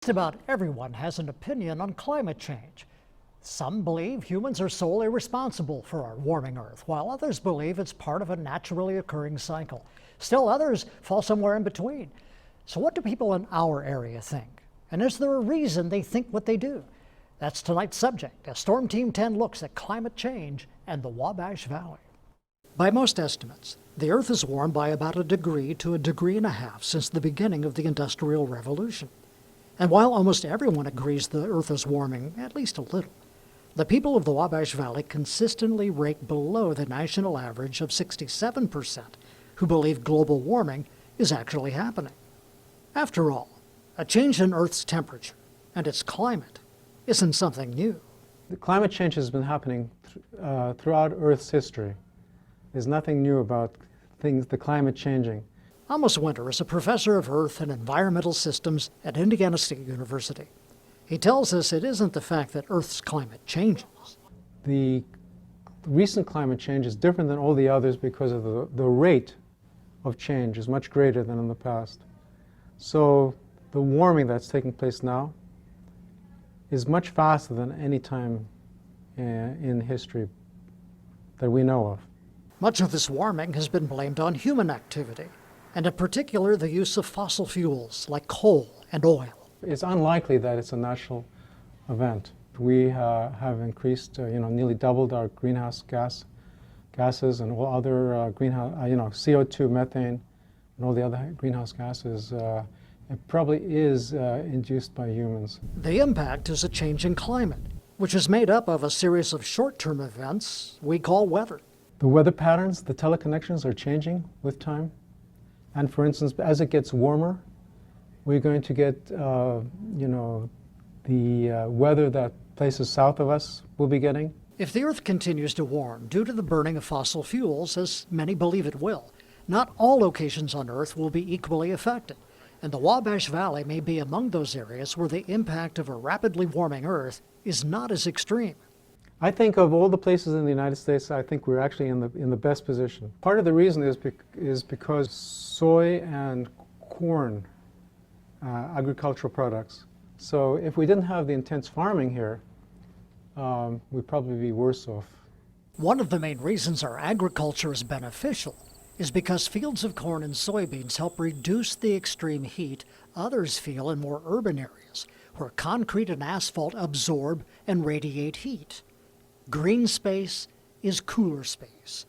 Just about everyone has an opinion on climate change. Some believe humans are solely responsible for our warming Earth, while others believe it's part of a naturally occurring cycle. Still others fall somewhere in between. So what do people in our area think? And is there a reason they think what they do? That's tonight's subject as Storm Team 10 looks at climate change and the Wabash Valley. By most estimates, the Earth has warmed by about 1 degree to 1.5 degrees since the beginning of the Industrial Revolution. And while almost everyone agrees the Earth is warming at least a little, the people of the Wabash Valley consistently rate below the national average of 67% who believe global warming is actually happening. After all, a change in Earth's temperature and its climate isn't something new. The climate change has been happening throughout Earth's history. There's nothing new about the climate changing. Amos Winter is a professor of Earth and Environmental Systems at Indiana State University. He tells us it isn't the fact that Earth's climate changes. The recent climate change is different than all the others because of the rate of change is much greater than in the past. So the warming that's taking place now is much faster than any time in history that we know of. Much of this warming has been blamed on human activity, and in particular the use of fossil fuels like coal and oil. It's unlikely that it's a natural event. We have increased, nearly doubled our greenhouse gases and all other CO2, methane, and all the other greenhouse gases. It probably is induced by humans. The impact is a changing climate, which is made up of a series of short-term events we call weather. The weather patterns, the teleconnections are changing with time. And for instance, as it gets warmer, we're going to get, the weather that places south of us will be getting. If the Earth continues to warm due to the burning of fossil fuels, as many believe it will, not all locations on Earth will be equally affected. And the Wabash Valley may be among those areas where the impact of a rapidly warming Earth is not as extreme. I think of all the places in the United States, I think we're actually in the best position. Part of the reason is because soy and corn, agricultural products. So if we didn't have the intense farming here, we'd probably be worse off. One of the main reasons our agriculture is beneficial is because fields of corn and soybeans help reduce the extreme heat others feel in more urban areas, where concrete and asphalt absorb and radiate heat. Green space is cooler space.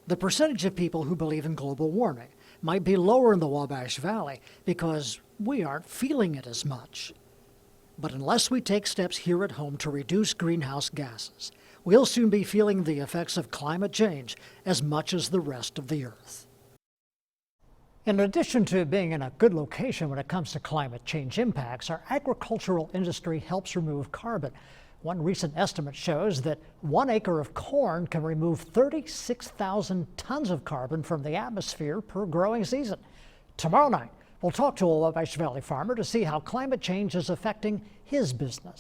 The percentage of people who believe in global warming might be lower in the Wabash Valley because we aren't feeling it as much. But unless we take steps here at home to reduce greenhouse gases, we'll soon be feeling the effects of climate change as much as the rest of the Earth. In addition to being in a good location when it comes to climate change impacts, our agricultural industry helps remove carbon. One recent estimate shows that 1 acre of corn can remove 36,000 tons of carbon from the atmosphere per growing season. Tomorrow night, we'll talk to a Wabash Valley farmer to see how climate change is affecting his business.